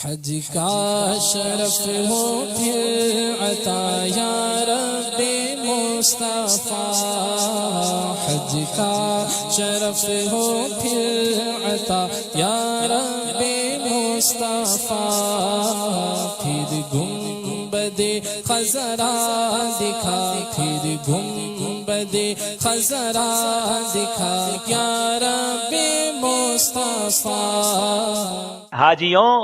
حج کا شرف ہو پھر عطا یا رب مصطفیٰ، حج کا شرف ہو پھر عطا یا رب مصطفیٰ، پھر گنبد خضرا دکھا، پھر گنبد خضرا دکھا یا رب مصطفیٰ۔ حاجیوں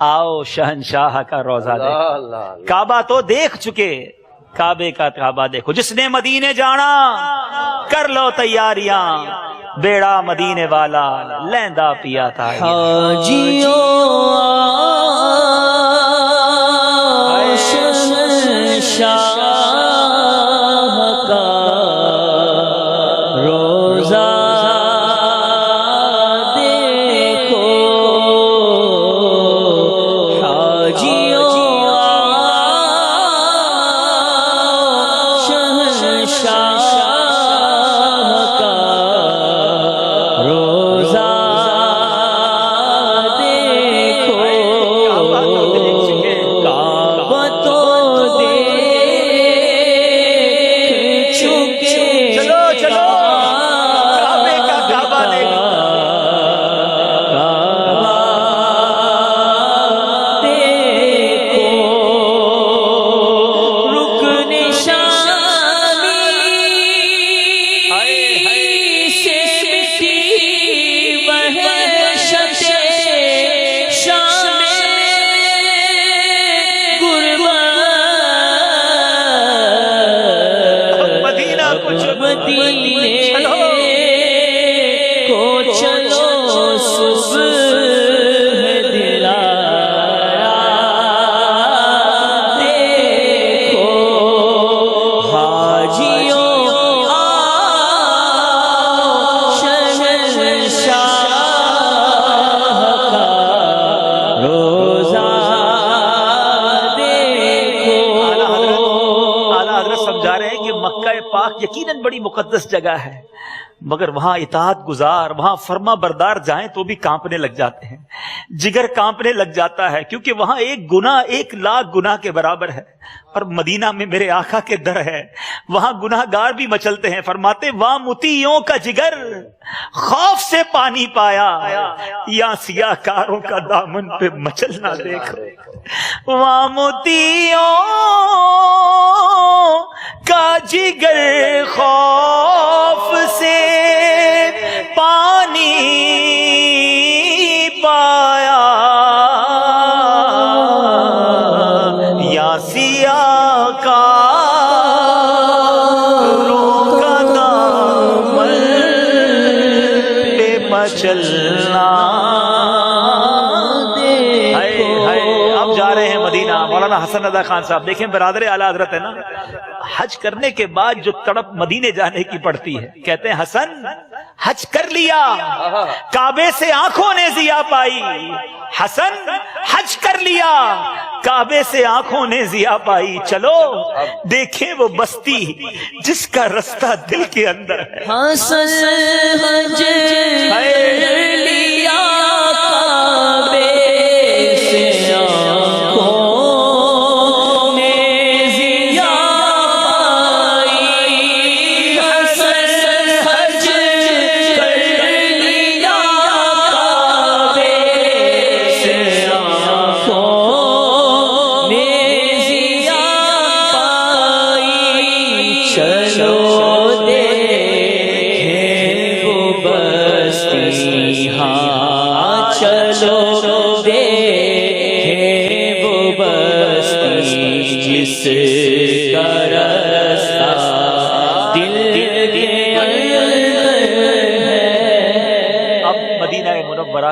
آؤ شہنشاہ کا روزہ دیکھو، کعبہ تو دیکھ چکے، کعبے کا کعبہ دیکھو۔ جس نے مدینے جانا کر لو تیاریاں، بیڑا مدینے والا لیندا پیا تھا۔ حاجیوں آؤ شہنشاہ کا روزہ یقیناً بڑی مقدس جگہ ہے، مگر وہاں اطاعت گزار، وہاں فرما بردار جائیں تو بھی کانپنے لگ جاتے ہیں، جگر کانپنے لگ جاتا ہے، کیونکہ وہاں ایک گناہ 1,00,000 گناہ کے برابر ہے۔ اور مدینہ میں میرے آقا کے در ہے، وہاں گناہ گار بھی مچلتے ہیں۔ فرماتے وہاں مطیعوں کا جگر خوف سے پانی پایا، یا سیاہ کاروں کا دامن پہ مچلنا دیکھو۔ وہاں مطیعوں کا جگر خوف سے پانی پایا، یا سیاہ کاروں کا دامن پہ مچلنا۔ اب جا رہے ہیں مدینہ۔ مولانا حسن رضا خان صاحب دیکھیں، برادر اعلیٰ حضرت ہے نا، حج کرنے کے بعد جو تڑپ مدینے جانے کی پڑتی ہے، کہتے ہیں حسن حج کر لیا، کعبے سے آنکھوں نے ضیا پائی۔ حسن حج کر لیا، کعبے سے آنکھوں نے ضیا پائی۔ چلو دیکھیں وہ بستی جس کا رستہ دل کے اندر ہے۔ حسن حج کر لیا، کعبے سے آنکھوں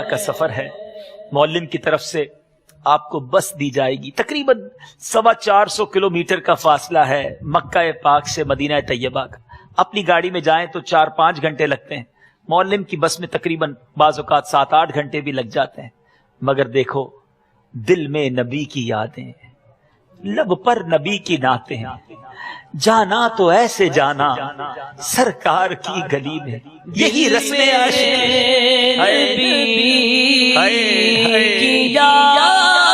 کا سفر ہے، معلم کی طرف سے آپ کو بس دی جائے گی، تقریباً 450 کلومیٹر کا فاصلہ ہے مکہ پاک سے مدینہ طیبہ کا۔ اپنی گاڑی میں جائیں تو 4-5 گھنٹے لگتے ہیں، معلم کی بس میں تقریباً بعض اوقات 7-8 گھنٹے بھی لگ جاتے ہیں۔ مگر دیکھو دل میں نبی کی یادیں، لب پر نبی کی نعتیں، جانا تو ایسے جانا سرکار کی گلی میں، یہی رسم عاشق کی یاد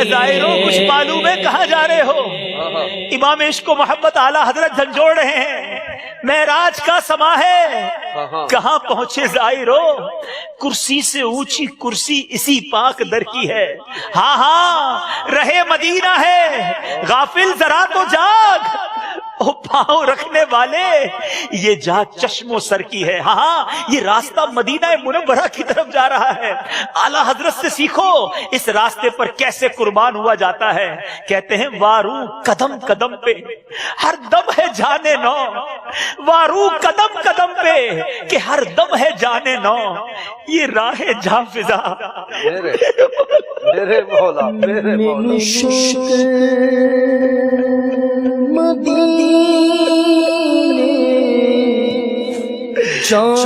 اے زائروں کچھ معلوم ہے کہاں جا رہے ہو؟ امام عشق و محبت اعلیٰ حضرت جھنجھوڑ رہے ہیں، معراج کا سما ہے، کہاں پہنچے زائرو؟ کرسی سے اونچی کرسی اسی پاک در کی ہے، ہاں ہاں رہے مدینہ ہے، غافل ذرا تو جاگ، او پاؤں رکھنے والے یہ جا چشم و سر کی ہے، ہاں ہاں یہ راستہ مدینہ منورہ کی طرف جا رہا ہے۔ اعلیٰ حضرت سے سیکھو اس راستے پر کیسے قربان ہوا جاتا ہے۔ کہتے ہیں وارو قدم قدم پہ ہر دم ہے جانے نو، وارو قدم قدم پہ کہ ہر دم ہے جانے نو، یہ راہ جاں فضا میرے مولا میرے مولا مینو شوق مدینے جان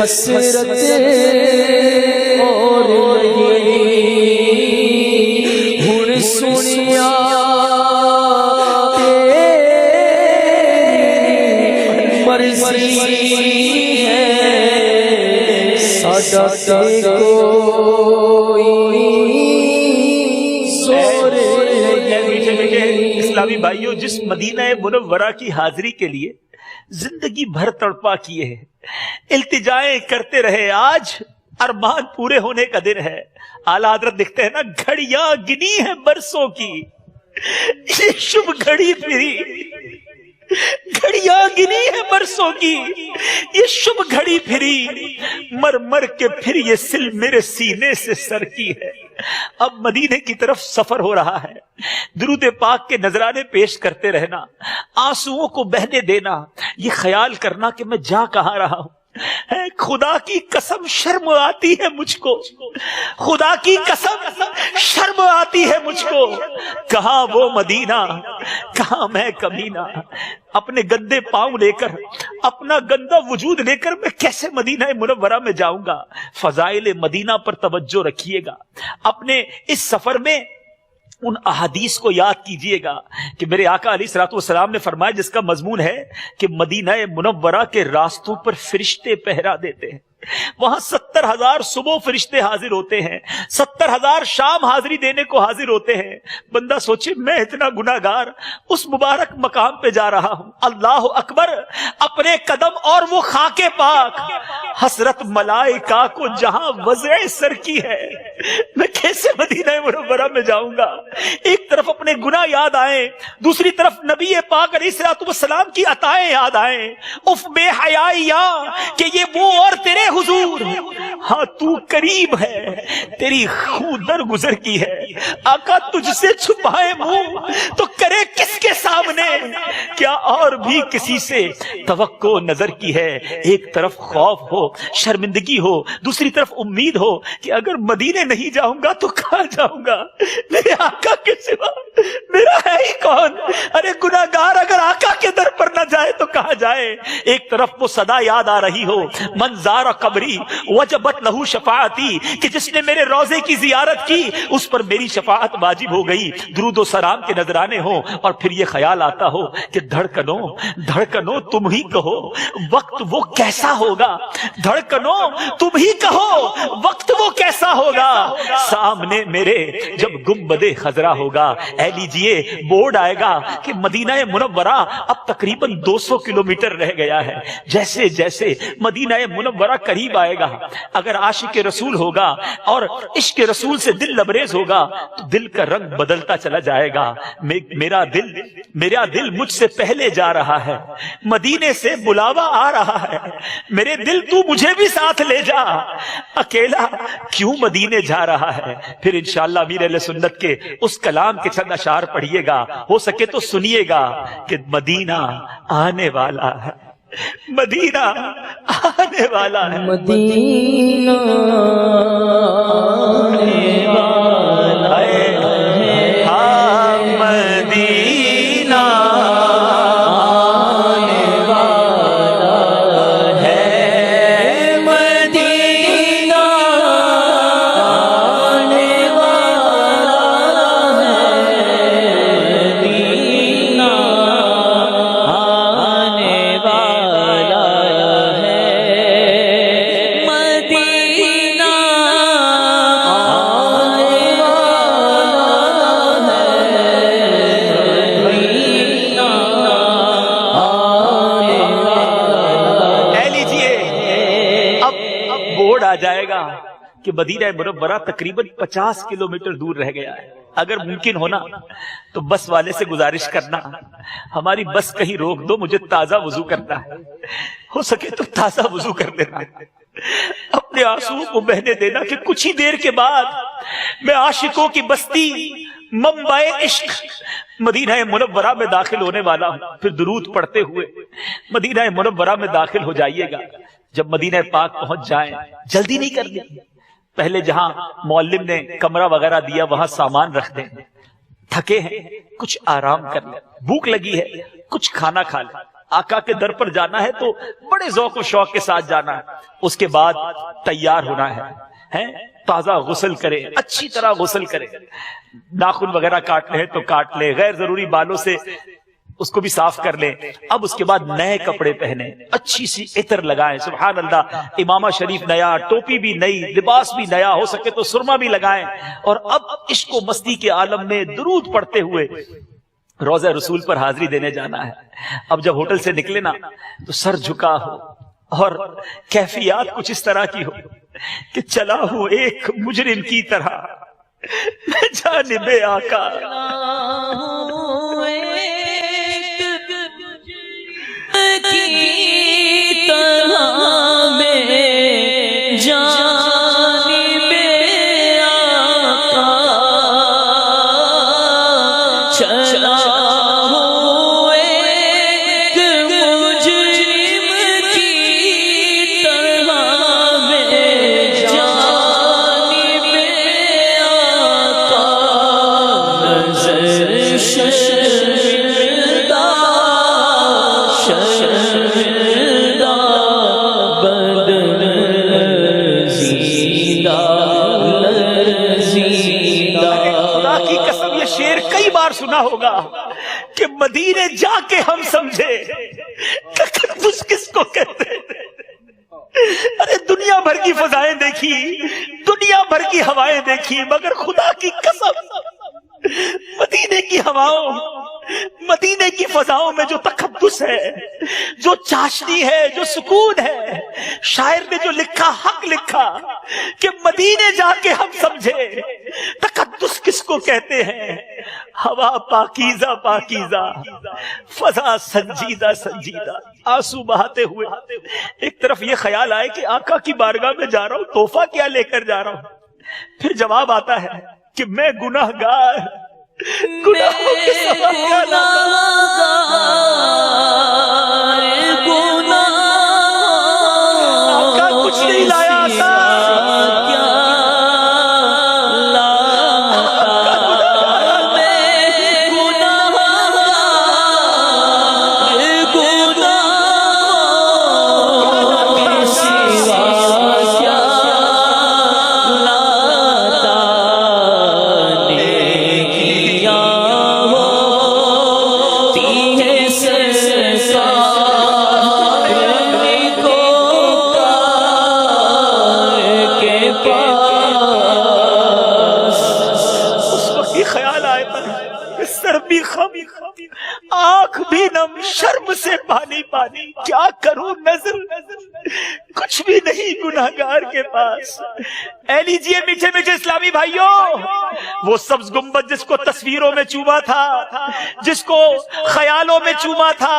حسرت اور ہن سنیا مرضی ہے ساڈا اسلامی بھائیوں، جس مدینہ منورہ کی حاضری کے لیے زندگی بھر تڑپا کیے ہیں، التجائیں کرتے رہے، آج ارمان پورے ہونے کا دن ہے۔ اعلیٰ حضرت لکھتے ہیں نا، گھڑیاں گنی ہیں برسوں کی، یہ شب گھڑی پھری، گھڑیاں گنی ہیں برسوں کی یہ شب گھڑی پھری، مر مر کے پھر یہ سل میرے سینے سے سر کی ہے۔ اب مدینے کی طرف سفر ہو رہا ہے، درود پاک کے نذرانے پیش کرتے رہنا، آنسوؤں کو بہنے دینا، یہ خیال کرنا کہ میں جا کہاں رہا ہوں۔ خدا کی قسم شرم آتی ہے مجھ کو، خدا کی قسم شرم آتی ہے مجھ کو، کہاں وہ مدینہ کہاں میں کمینہ، اپنے گندے پاؤں لے کر، اپنا گندا وجود لے کر میں کیسے مدینہ منورہ میں جاؤں گا۔ فضائل مدینہ پر توجہ رکھیے گا، اپنے اس سفر میں ان احادیث کو یاد کیجئے گا کہ میرے آقا علیہ الصلوۃ والسلام نے فرمایا، جس کا مضمون ہے کہ مدینہ منورہ کے راستوں پر فرشتے پہرا دیتے ہیں، وہاں 70,000 صبح فرشتے حاضر ہوتے ہیں، 70,000 شام حاضری دینے کو حاضر ہوتے ہیں۔ بندہ سوچے میں اتنا گناہگار اس مبارک مقام پہ جا رہا ہوں، اللہ اکبر، اپنے قدم اور وہ خاک پاک، حسرت ملائکہ کو جہاں وضع سر کی ہے، میں کیسے مدینہ منورہ میں جاؤں گا؟ ایک طرف اپنے گناہ یاد آئیں، دوسری طرف نبی پاک علیہ الصلوۃ والسلام کی عطائیں یاد آئیں، اف بے حیائی کہ یہ وہ اور تیرے حضور، ہاں تو قریب ہے، تیری خون در گزر کی ہے، آقا تجھ سے چھپائے منہ تو کرے کس کے سامنے، کیا اور بھی کسی سے توقع نظر کی ہے؟ ایک طرف خوف ہو، شرمندگی ہو، دوسری طرف امید ہو کہ اگر مدینے نہیں جاؤں گا تو کہاں جاؤں گا؟ میرے آقا کے سوا میرا ہے ہی کون؟ ارے گناہگار اگر آقا کے در پر نہ جائے تو کہاں جائے؟ ایک طرف وہ صدا یاد آ رہی ہو، من زار قبری وجبت لہو شفاعتی، کہ جس نے میرے روضے کی زیارت کی اس پر میری شفاعت واجب ہو گئی، درود و سلام کے نذرانے ہوں، اور پھر یہ خیال آتا ہو کہ دھڑکنوں دھڑکنوں تم ہی کہو وقت وہ کیسا ہوگا، دھڑکنوں تم ہی کہو وقت وہ کیسا ہوگا، سامنے میرے جب گنبد خضرا ہوگا۔ اے لیجئے بورڈ آئے گا کہ مدینہ منورہ اب تقریباً 200 کلومیٹر رہ گیا ہے، جیسے جیسے مدینہ منورہ قریب آئے گا، اگر عاشق رسول ہوگا اور عشق رسول سے دل لبریز ہوگا تو دل کا رنگ بدلتا چلا جائے گا۔ میرا دل مجھ سے پہلے جا رہا ہے، مدینے سے بلاوا آ رہا ہے، میرے دل تو مجھے بھی ساتھ لے جا، اکیلا کیوں مدینے جا رہا ہے؟ پھر انشاءاللہ امیر اہل سنت کے اس کلام کے چند اشعار پڑھیے گا، ہو سکے تو سنیے گا کہ مدینہ آنے والا ہے، مدینہ آنے والا ہے، مدینہ آنے والا ہے، ہاں کہ مدینہ منورہ تقریباً 50 کلومیٹر دور رہ گیا ہے. اگر ممکن ہونا تو بس والے سے گزارش کرنا ہماری بس کہیں روک دو, مجھے تازہ وضو کرنا ہے, ہو سکے تو تازہ وضو کر لینا, اپنے آنسو کو بہنے دینا کہ کچھ ہی دیر کے بعد میں عاشقوں کی بستی منبع عشق مدینہ منورہ میں داخل ہونے والا ہوں. پھر درود پڑھتے ہوئے مدینہ منورہ میں داخل ہو جائیے گا. جب مدینہ پاک پہنچ جائیں, جلدی نہیں کرنی, پہلے جہاں معلم نے کمرہ وغیرہ دیا وہاں سامان رکھ دیں, تھکے ہیں کچھ آرام کر لیں, بھوک لگی ہے کچھ کھانا کھا لیں. آقا کے در پر جانا ہے تو بڑے ذوق و شوق کے ساتھ جانا ہے. اس کے بعد تیار ہونا ہے, تازہ غسل کرے, اچھی طرح غسل کرے, ناخن وغیرہ کاٹ لے تو کاٹ لے, غیر ضروری بالوں سے اس کو بھی صاف کر لیں. اب اس کے بعد نئے کپڑے پہنے, اچھی سی عطر لگائیں, سبحان اللہ, امامہ شریف نیا, ٹوپی بھی نئی, لباس بھی نیا, ہو سکے تو سرما بھی لگائیں. اور اب عشق و مستی کے عالم میں درود پڑھتے ہوئے روضہ رسول پر حاضری دینے جانا ہے. اب جب ہوٹل سے نکلے نا تو سر جھکا ہو اور کیفیات کچھ اس طرح کی ہو کہ چلا ہوں ایک مجرم کی طرح میں جانب آقا. سنا ہوگا کہ مدینے جا کے ہم سمجھے تقدس کس کو کہتے ہیں. ارے دنیا بھر کی فضائیں دیکھی, دنیا بھر کی ہوائیں دیکھی, مگر خدا کی قسم مدینے کی ہواؤں, مدینے کی فضاؤں میں جو تقدس ہے, جو چاشنی ہے, جو سکون ہے, شاعر نے جو لکھا حق لکھا کہ مدینے جا کے ہم سمجھے تقدس کس کو کہتے ہیں. ہوا پاکیزہ پاکیزہ, فضا سنجیدہ سنجیدہ. آنسو بہاتے ہوئے ایک طرف یہ خیال آئے کہ آقا کی بارگاہ میں جا رہا ہوں, تحفہ کیا لے کر جا رہا ہوں. پھر جواب آتا ہے کہ میں گناہگار, گناہوں کے سبب کیا لاتا, آقا کچھ نہیں لایا تھا, آنکھ بھی نم, شرم سے پانی پانی, کیا کروں نظر کچھ بھی نہیں گناہگار کے پاس. اے لیجیے میٹھے میٹھے اسلامی بھائیوں, وہ سبز گنبد جس کو تصویروں میں چوما تھا, جس کو خیالوں میں چوما تھا,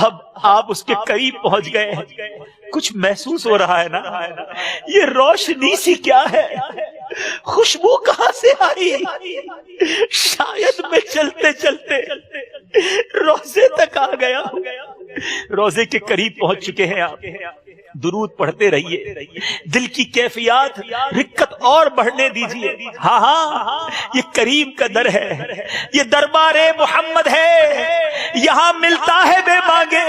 اب آپ اس کے قریب پہنچ گئے, کچھ محسوس ہو رہا ہے نا. یہ روشنی سی کیا ہے, خوشبو کہاں سے آئی, شاید میں چلتے چلتے روزے تک آ گیا ہوں. روزے کے قریب پہنچ چکے ہیں آپ, درود پڑھتے رہیے, دل کی کیفیات رقت اور بڑھنے دیجیے. ہاں ہاں, یہ کریم کا در ہے, یہ دربار محمد ہے, یہاں ملتا ہے بے مانگے,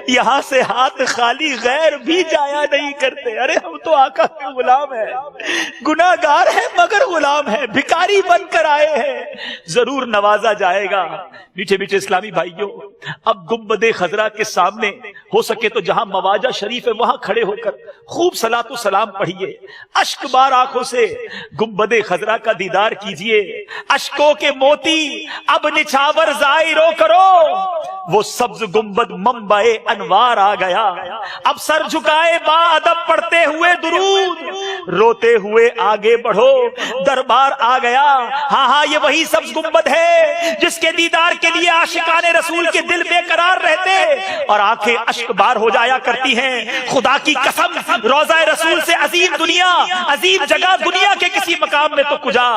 یہاں سے ہاتھ خالی غیر بھی جایا نہیں کرتے. ارے ہم تو آقا کے غلام ہیں, گناہگار ہیں مگر غلام ہیں, بھکاری بن کر آئے ہیں, ضرور نوازا جائے گا. میٹھے میٹھے اسلامی بھائیوں, اب گنبد خضرا کے سامنے ہو سکے تو جہاں مواجہ شریف ہے وہاں کھڑے ہو کر خوب صلاۃ و سلام پڑھیے, اشک بار آنکھوں سے گنبد خضرا کا دیدار کیجیے. اشکوں کے موتی اب نچھاور زائرو کرو, وہ سبز گنبد منبع انوار آ گیا. اب سر جھکائے با ادب پڑھتے ہوئے درود, روتے ہوئے آگے بڑھو, دربار آ گیا. ہاں ہاں یہ وہی سبز گنبد ہے جس کے دیدار کے لیے عاشقان رسول کے دل بے قرار رہتے اور آنکھیں اشک بار ہو جایا کرتی ہیں. خدا کی قسم روضہ رسول سے عظیم دنیا, عظیم جگہ دنیا کے کسی مقام میں تو کجا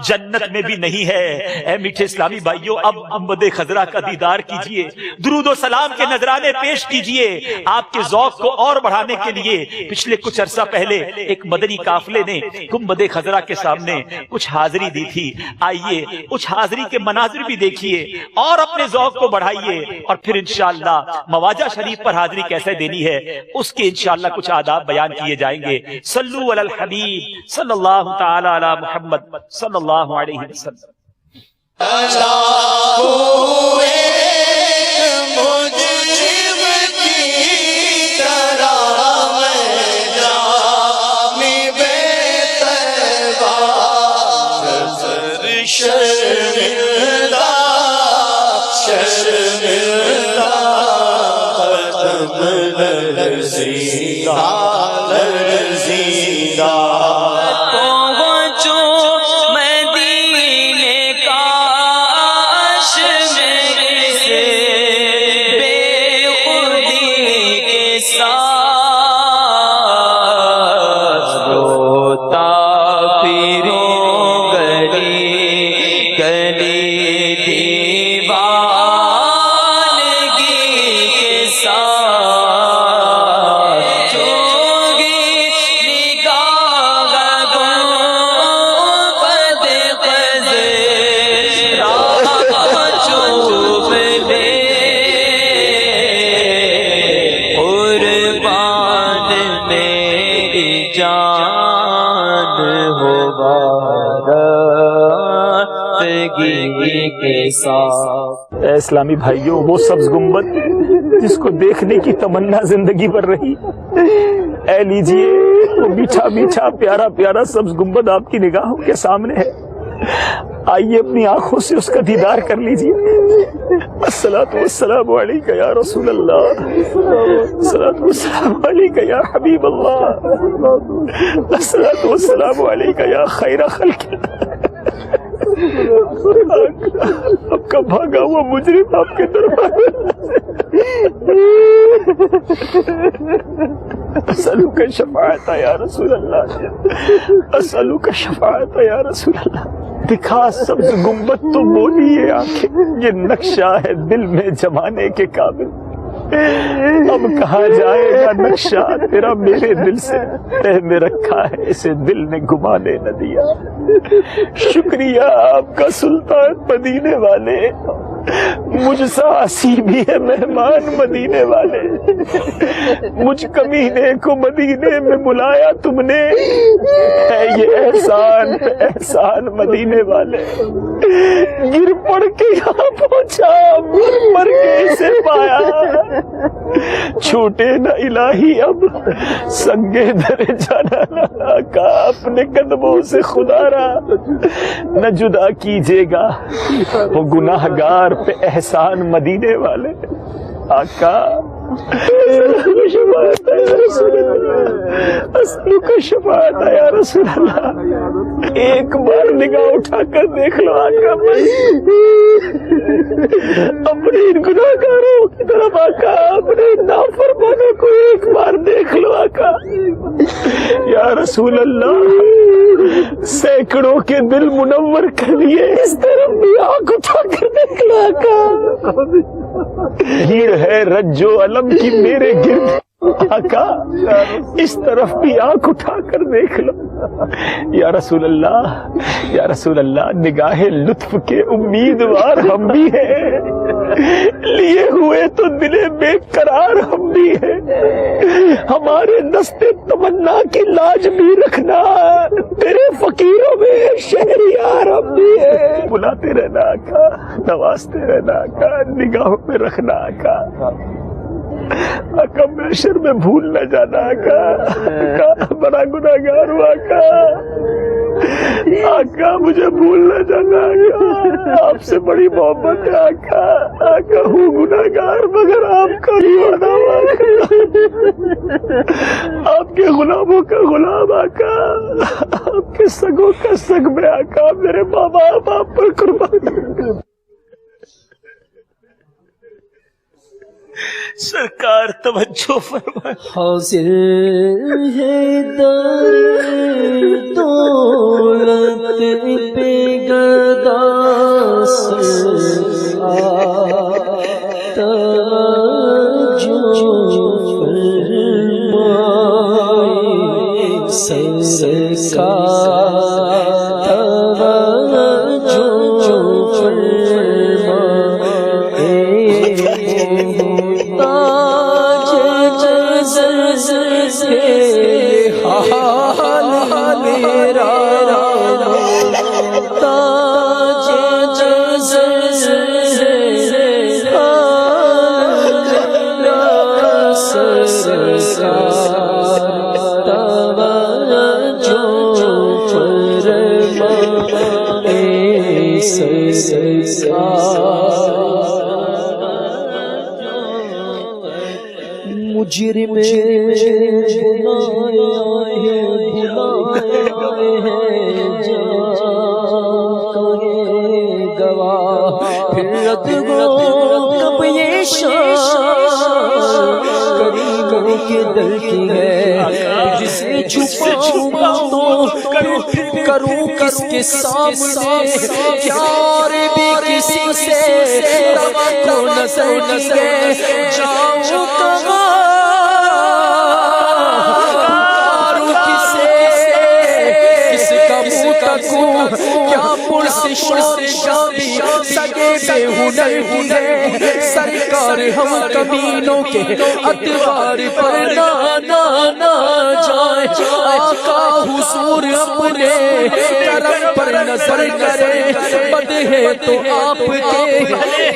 جنت میں بھی نہیں ہے. اے میٹھے اسلامی بھائیوں, اب گنبد خضرا کا دیدار کیجئے, درود و سلام کے نذرانے پیش کیجئے. آپ کے ذوق کو اور بڑھانے کے لیے پچھلے کچھ عرصہ پہلے ایک مدنی قافلے نے گنبد خضرا کے سامنے کچھ حاضری دی تھی. آئیے اس حاضری کے مناظر بھی دیکھیے اور اپنے ذوق کو بڑھائیے, اور پھر انشاءاللہ مواجہ شریف پر حاضری کیسے دینی ہے اس کے انشاءاللہ کچھ آداب بیان کیے جائیں گے. صلو علی الحبیب صلی اللہ تعالی علی محمد صلی اللہ علیہ وسلم. اے اسلامی بھائیوں, وہ سبز گنبد جس کو دیکھنے کی تمنا زندگی بھر رہی, اے لیجئے وہ میٹھا میٹھا پیارا پیارا سبز گنبد آپ کی نگاہوں کے سامنے ہے. آئیے اپنی آنکھوں سے اس کا دیدار کر لیجئے. الصلاۃ والسلام علیک یا رسول اللہ, الصلاۃ والسلام علیک یا حبیب اللہ, الصلاۃ والسلام علیک یا خیر خلق اللہ. آپ کا بھاگا ہوا مجرم آپ کے دربار اسألوک شفاعت یا رسول اللہ, اسألوک شفاعت یا رسول اللہ. دکھا سبز گنبد تو بولی یہ آنکھیں, یہ نقشہ ہے دل میں جمانے کے قابل. اب کہا جائے گا نقشہ تیرا میرے دل سے تہ میں رکھا ہے, اسے دل نے گمانے نہ دیا. شکریہ آپ کا سلطان مدینے والے, مجھ سا اسی بھی ہے مہمان مدینے والے. مجھ کمینے کو مدینے میں بلایا تم نے, ہے یہ احسان احسان مدینے والے. گر پڑ کے یہاں پہنچا, مر مر کے اسے پایا. چھوٹے نہ الہی اب سنگے در جانا کا, اپنے قدموں سے خدا را نہ جدا کیجیے گا. وہ گناہگار پہ احسان مدینے والے. آقا شفاعت یا رسول اللہ, اسلوک شفاعت یا رسول اللہ. ایک بار نگاہ اٹھا کر دیکھ لو آقا, اپنے ان گناہگاروں کی طرف آقا, اپنے نافرمانوں کو ایک بار دیکھ لو آقا. یا رسول اللہ, سینکڑوں کے دل منور کر لیے, اس طرف بھی آنکھ اٹھا کر دیکھ لو آقا. بھیڑ ہے رج و علم کی میرے گرد آقا, اس طرف بھی آنکھ اٹھا کر دیکھ لو. یا رسول اللہ, یا رسول اللہ, نگاہ لطف کے امیدوار ہم بھی ہیں, لیے ہوئے تو دل بے قرار ہم بھی ہیں. ہمارے دستے تمنا کی لاج بھی رکھنا, تیرے فقیروں میں شہریار ہم بھی ہیں. بلاتے رہنا آقا, نوازتے رہنا آقا, نگاہوں میں رکھنا آقا. آقا محشر میں بھول نہ جانا آقا, بڑا گناہگار ہوں آقا. آقا مجھے بھول نہ جانا آقا، آپ سے بڑی محبت ہے آقا، آقا ہوں گناہگار مگر آپ کا دیوانہ آقا، آپ کے غلاموں کا غلام آقا، آپ کے سگوں کا سگ میں آقا، میرے ماں باپ آپ پر قربان۔ سرکار توجہ فرمائے۔ حاضر ہے در دولت پہ گرداس توجہ فرمائے سرکار، توجہ مجرم گواہ پھرت گو کب یہ شان غریبوں کے دل کی ہے، جسے چھپاؤں تو کروں کس کے سامنے، یار بھی کسی سے توقع نظر لگے، جاؤں کہاں کیا پرسش شامی سگے بے ہنر کی ہے، سرکار ہم کمینوں کے اتوار پر نہ جائے، آقا حضور اپنے کرم پر نظر کرے، بد ہے تو آپ کے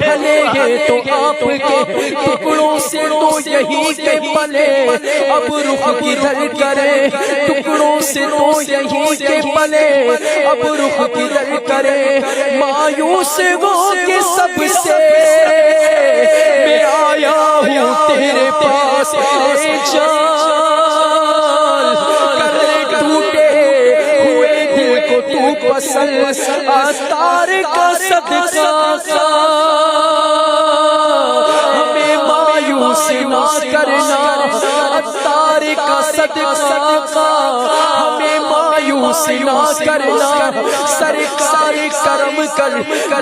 بھلے ہے تو آپ کے ٹکڑوں سے تو یہی کے پلے، اب رخ کدھر کرے، ٹکڑوں سے تو یہی کے پلے، اب رخ کدھر کرے، مایوس ہو کے سب سے میں آیا ہوں تیرے پاس، اے جان کرے ٹوٹے ہوئے دل کو تو پسند، عطار کا صدقہ ہمیں مایوس نہ کرنا، عطار کا صدقہ ہمیں مایوس نہ کرنا، سرکار کرم کر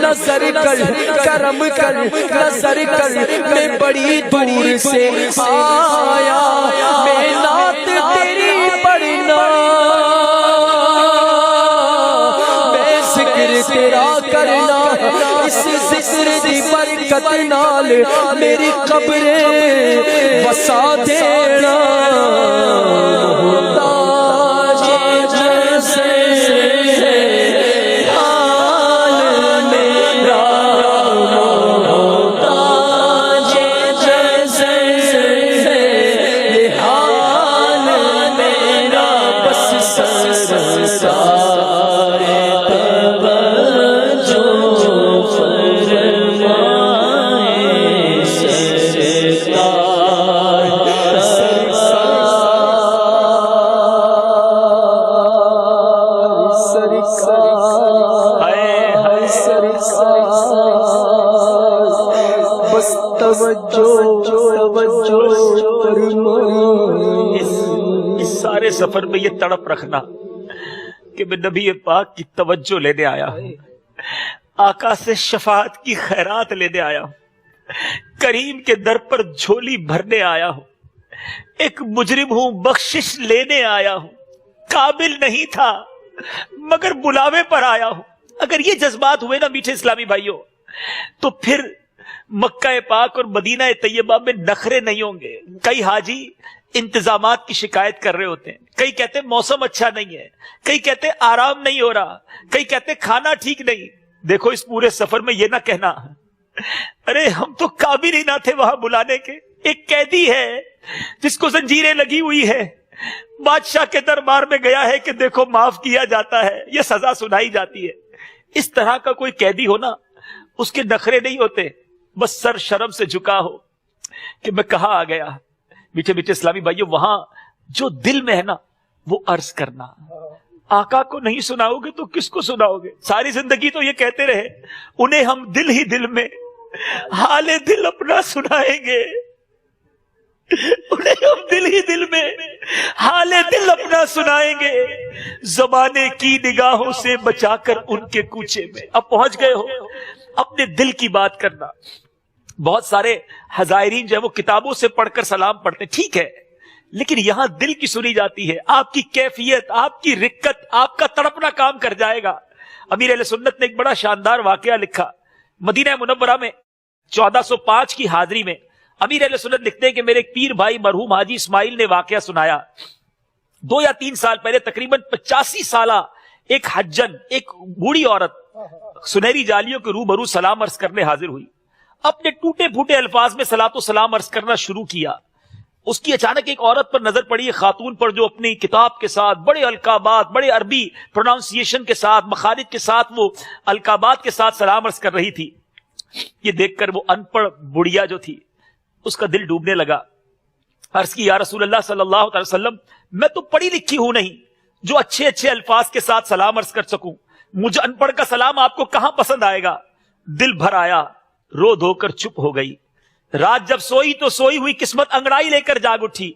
نظر کر، کرم کر نظر کر، میں بڑی دور سے آیا، میں نعت تیری پڑھنا، میں ذکر تیرا کرنا، اس ذکر دی برکت نال میری قبر وسا دینا، اس سارے سفر میں یہ تڑپ رکھنا کہ میں نبی پاک کی توجہ لینے آیا ہوں، آقا سے شفاعت کی خیرات لینے آیا ہوں، کریم کے در پر جھولی بھرنے آیا ہوں، ایک مجرم ہوں بخشش لینے آیا ہوں، قابل نہیں تھا مگر بلاوے پر آیا ہوں۔ اگر یہ جذبات ہوئے نا میٹھے اسلامی بھائیوں، تو پھر مکہ پاک اور مدینہ طیبہ میں نخرے نہیں ہوں گے۔ کئی حاجی انتظامات کی شکایت کر رہے ہوتے ہیں، کئی کہتے ہیں موسم اچھا نہیں ہے، کئی کہتے ہیں آرام نہیں ہو رہا، کئی کہتے ہیں کھانا ٹھیک نہیں۔ دیکھو اس پورے سفر میں یہ نہ کہنا ارے ہم تو قابل ہی نہ تھے وہاں بلانے کے، ایک قیدی ہے جس کو زنجیریں لگی ہوئی ہے، بادشاہ کے دربار میں گیا ہے کہ دیکھو معاف کیا جاتا ہے، یہ سزا سنائی جاتی ہے۔ اس طرح کا کوئی قیدی ہو نا، اس کے نخرے نہیں ہوتے، بس سر شرم سے جھکا ہو کہ میں کہاں آ گیا۔ میٹھے میٹھے اسلامی بھائیو، وہاں جو دل میں ہے نا وہ عرض کرنا۔ آقا کو نہیں سناؤ گے تو کس کو سناؤ گے؟ ساری زندگی تو یہ کہتے رہے، انہیں ہم دل ہی دل میں حال دل اپنا سنائیں گے، انہیں ہم دل ہی دل میں حال دل اپنا سنائیں گے، زمانے کی نگاہوں سے بچا کر ان کے کوچے میں۔ اب پہنچ گئے ہو، اپنے دل کی بات کرنا۔ بہت سارے حضائرین جو ہے وہ کتابوں سے پڑھ کر سلام پڑھتے ہیں، ٹھیک ہے، لیکن یہاں دل کی سنی جاتی ہے، آپ کی کیفیت، آپ کی رقت، آپ کا تڑپنا کام کر جائے گا۔ امیر اہل سنت نے ایک بڑا شاندار واقعہ لکھا، مدینہ منورہ میں 1405 کی حاضری میں امیر اہل سنت لکھتے ہیں کہ میرے ایک پیر بھائی مرحوم حاجی اسماعیل نے واقعہ سنایا۔ 2 یا 3 سال پہلے تقریباً 85 سالہ ایک حجن، ایک بوڑھی عورت سنہری جالیوں کے روبرو سلام عرض کرنے حاضر ہوئی، اپنے ٹوٹے پھوٹے الفاظ میں صلاۃ و سلام عرض کرنا شروع کیا۔ اس کی اچانک ایک عورت پر نظر پڑی، ایک خاتون پر، جو اپنی کتاب کے ساتھ بڑے القابات، بڑے عربی پروناؤنسیشن کے ساتھ، مخارج کے ساتھ، وہ القابات کے ساتھ سلام عرض کر رہی تھی۔ یہ دیکھ کر وہ ان پڑھ بڑھیا جو تھی، اس کا دل ڈوبنے لگا۔ عرض کی، یا رسول اللہ صلی اللہ علیہ وسلم، میں تو پڑھی لکھی ہوں نہیں جو اچھے اچھے الفاظ کے ساتھ سلام عرض کر سکوں، مجھے ان پڑھ کا سلام آپ کو کہاں پسند آئے گا؟ دل بھر آیا، رو دھو کر چپ ہو گئی۔ رات جب سوئی تو سوئی ہوئی قسمت انگڑائی لے کر جاگ اٹھی،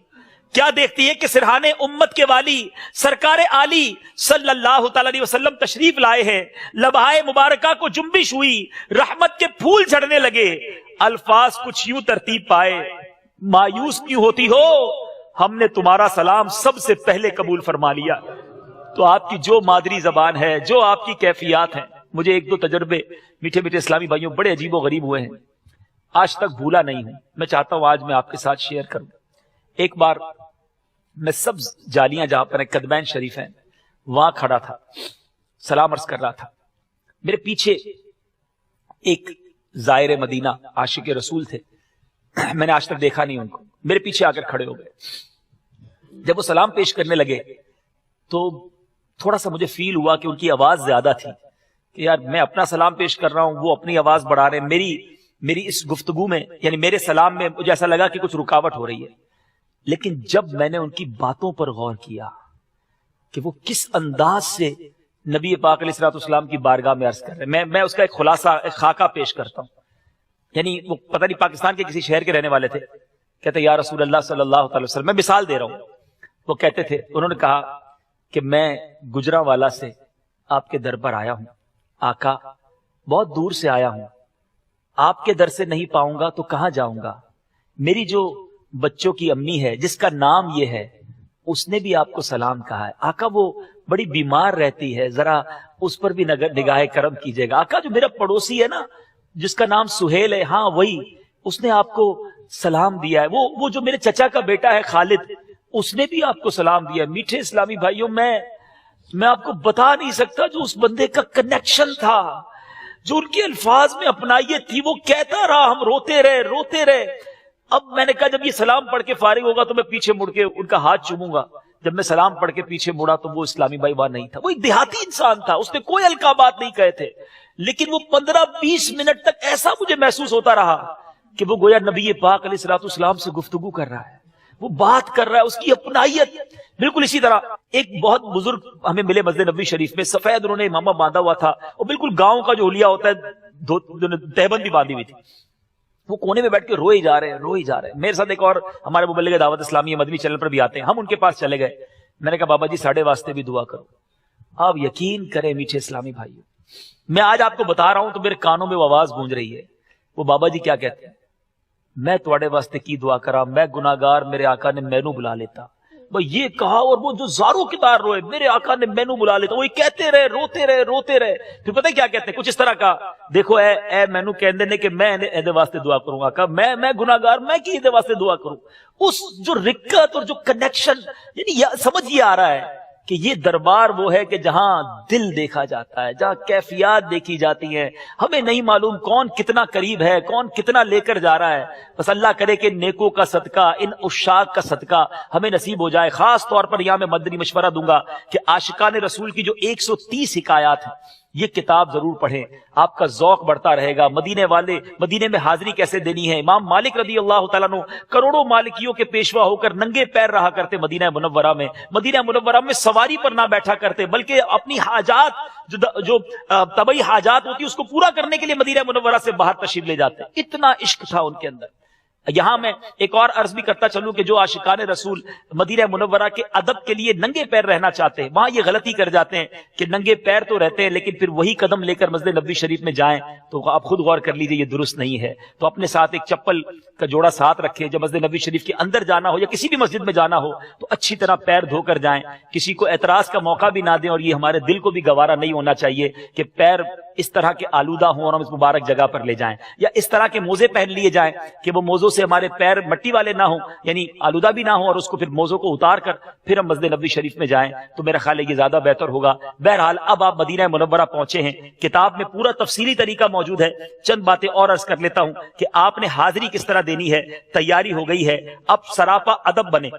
کیا دیکھتی ہے کہ سرحانے امت کے والی سرکار عالی صلی اللہ تعالی علیہ وسلم تشریف لائے ہیں۔ لبہائے مبارکہ کو جنبش ہوئی، رحمت کے پھول جھڑنے لگے، الفاظ کچھ یوں ترتیب پائے، مایوس کیوں ہوتی ہو، ہم نے تمہارا سلام سب سے پہلے قبول فرما لیا۔ تو آپ کی جو مادری زبان ہے، جو آپ کی کیفیات ہیں، مجھے 1-2 تجربے میٹھے میٹھے اسلامی بھائیوں بڑے عجیب و غریب ہوئے ہیں، آج تک بھولا نہیں ہوں، میں چاہتا ہوں آج میں آپ کے ساتھ شیئر کروں۔ ایک بار میں سبز جالیاں جہاں پر قدمین شریف ہیں وہاں کھڑا تھا، سلام عرض کر رہا تھا، میرے پیچھے ایک زائر مدینہ عاشق رسول تھے، میں نے آج تک دیکھا نہیں ان کو، میرے پیچھے آ کر کھڑے ہو گئے۔ جب وہ سلام پیش کرنے لگے تو تھوڑا سا مجھے فیل ہوا کہ ان کی آواز زیادہ تھی، کہ یار میں اپنا سلام پیش کر رہا ہوں، وہ اپنی آواز بڑھا رہے ہیں، میری اس گفتگو میں، یعنی میرے سلام میں مجھے ایسا لگا کہ کچھ رکاوٹ ہو رہی ہے۔ لیکن جب میں نے ان کی باتوں پر غور کیا کہ وہ کس انداز سے نبی پاک علیہ الصلوۃ والسلام کی بارگاہ میں عرض کر رہے ہیں، میں اس کا ایک خلاصہ، ایک خاکہ پیش کرتا ہوں۔ یعنی وہ پتہ نہیں پاکستان کے کسی شہر کے رہنے والے تھے، کہتے یا رسول اللہ صلی اللہ علیہ وسلم، میں مثال دے رہا ہوں، وہ کہتے تھے، انہوں نے کہا کہ میں گجرانوالا سے آپ کے در پر آیا ہوں، آقا بہت دور سے آیا ہوں، آپ کے در سے نہیں پاؤں گا تو کہاں جاؤں گا؟ میری جو بچوں کی امی ہے جس کا نام یہ ہے، اس نے بھی آپ کو سلام کہا ہے، آقا وہ بڑی بیمار رہتی ہے، ذرا اس پر بھی نگاہ کرم کیجیے گا۔ آقا جو میرا پڑوسی ہے نا جس کا نام سہیل ہے، ہاں وہی، اس نے آپ کو سلام دیا ہے، وہ جو میرے چچا کا بیٹا ہے خالد، اس نے بھی آپ کو سلام دیا ہے۔ میٹھے اسلامی بھائیوں، میں آپ کو بتا نہیں سکتا جو اس بندے کا کنیکشن تھا، جو ان کے الفاظ میں اپنائیت تھی، وہ کہتا رہا، ہم روتے رہے۔ اب میں نے کہا جب یہ سلام پڑھ کے فارغ ہوگا تو میں پیچھے مڑ کے ان کا ہاتھ چوموں گا۔ جب میں سلام پڑھ کے پیچھے مڑا تو وہ اسلامی بھائی وہاں نہیں تھا، وہ ایک دیہاتی انسان تھا، اس نے کوئی القابات نہیں کہے تھے، لیکن وہ 15-20 منٹ تک ایسا مجھے محسوس ہوتا رہا کہ وہ گویا نبی پاک علیہ الصلوۃ والسلام سے گفتگو کر رہا ہے، وہ بات کر رہا ہے، اس کی اپنائیت۔ بالکل اسی طرح ایک بہت بزرگ ہمیں ملے مسجد نبوی شریف میں، سفید انہوں نے امامہ باندھا ہوا تھا، اور بالکل گاؤں کا جو حلیہ ہوتا ہے، تہبند بھی باندھی ہوئی تھی، وہ کونے میں بیٹھ کے روئے جا رہے ہیں۔ میرے ساتھ ایک اور ہمارے مبلغ دعوت اسلامی مدنی چینل پر بھی آتے ہیں، ہم ان کے پاس چلے گئے، میں نے کہا بابا جی ساڑھے واسطے بھی دعا کرو۔ آپ یقین کریں میٹھے اسلامی بھائیوں، میں آج آپ کو بتا رہا ہوں تو میرے کانوں میں وہ آواز گونج رہی ہے، وہ بابا جی کیا کہتے ہیں، میں تواڈے واسطے کی دعا کرا، میں گناہگار، میرے آقا نے مینوں بلا لیتا۔ وہ یہ کہا اور وہ جو زاروں کی طرح روئے، میرے آقا نے مینوں بلا لیتا، وہ کہتے رہے، روتے رہے۔ پھر پتہ کیا کہتے ہیں، کچھ اس طرح کا، دیکھو اے مینوں کہندے نے کہ میں ایدے واسطے دعا کروں گا، کہ میں گناہگار، میں کی ایدے واسطے دعا کروں۔ اس جو رقت اور جو کنیکشن، یعنی سمجھ یہ آ رہا ہے کہ یہ دربار وہ ہے کہ جہاں دل دیکھا جاتا ہے، جہاں کیفیات دیکھی جاتی ہیں. ہمیں نہیں معلوم کون کتنا قریب ہے، کون کتنا لے کر جا رہا ہے. بس اللہ کرے کہ نیکوں کا صدقہ، ان عشاق کا صدقہ ہمیں نصیب ہو جائے. خاص طور پر یہاں میں مدنی مشورہ دوں گا کہ عاشقان رسول کی جو 130 حکایات ہیں یہ کتاب ضرور پڑھیں، آپ کا ذوق بڑھتا رہے گا. مدینے والے مدینے میں حاضری کیسے دینی ہے. امام مالک رضی اللہ تعالیٰ عنہ کروڑوں مالکیوں کے پیشوا ہو کر ننگے پیر رہا کرتے مدینہ منورہ میں. مدینہ منورہ میں سواری پر نہ بیٹھا کرتے بلکہ اپنی حاجات جو طبعی حاجات ہوتی اس کو پورا کرنے کے لیے مدینہ منورہ سے باہر تشریف لے جاتے. اتنا عشق تھا ان کے اندر. یہاں میں ایک اور عرض بھی کرتا چلوں کہ جو عاشقان رسول مدینہ منورہ کے ادب کے لیے ننگے پیر رہنا چاہتے ہیں وہاں یہ غلطی کر جاتے ہیں کہ ننگے پیر تو رہتے ہیں لیکن پھر وہی قدم لے کر مسجد نبوی شریف میں جائیں تو آپ خود غور کر لیجئے یہ درست نہیں ہے. تو اپنے ساتھ ایک چپل کا جوڑا ساتھ رکھیں. جب مسجد نبوی شریف کے اندر جانا ہو یا کسی بھی مسجد میں جانا ہو تو اچھی طرح پیر دھو کر جائیں. کسی کو اعتراض کا موقع بھی نہ دیں اور یہ ہمارے دل کو بھی گوارا نہیں ہونا چاہیے کہ پیر اس طرح کے آلودہ ہوں اور ہم اس مبارک جگہ پر لے جائیں یا اس طرح کے موزے پہن لیے جائیں کہ وہ موزوں سے ہمارے پیر مٹی والے نہ ہوں یعنی آلودہ بھی نہ ہوں اور اس کو پھر موزوں کو اتار کر پھر ہم مسجد نبوی شریف میں جائیں تو میرا خیال ہے یہ زیادہ بہتر ہوگا. بہرحال اب آپ مدینہ منورہ پہنچے ہیں، کتاب میں پورا تفصیلی طریقہ موجود ہے. چند باتیں اور عرض کر لیتا ہوں کہ آپ نے حاضری کس طرح دینی ہے. تیاری ہو گئی ہے، اب سراپا ادب بنے.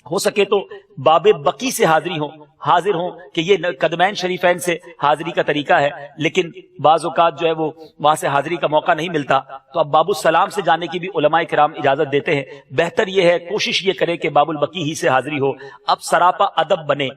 ہو سکے تو باب بقی سے حاضر ہوں کہ یہ قدمین شریفین سے حاضری کا طریقہ ہے لیکن بعض اوقات جو ہے وہ وہاں سے حاضری کا موقع نہیں ملتا تو اب باب السلام سے جانے کی بھی علماء کرام اجازت دیتے ہیں. بہتر یہ ہے کوشش یہ کرے کہ باب البقی ہی سے حاضری ہو. اب سراپا ادب بنے.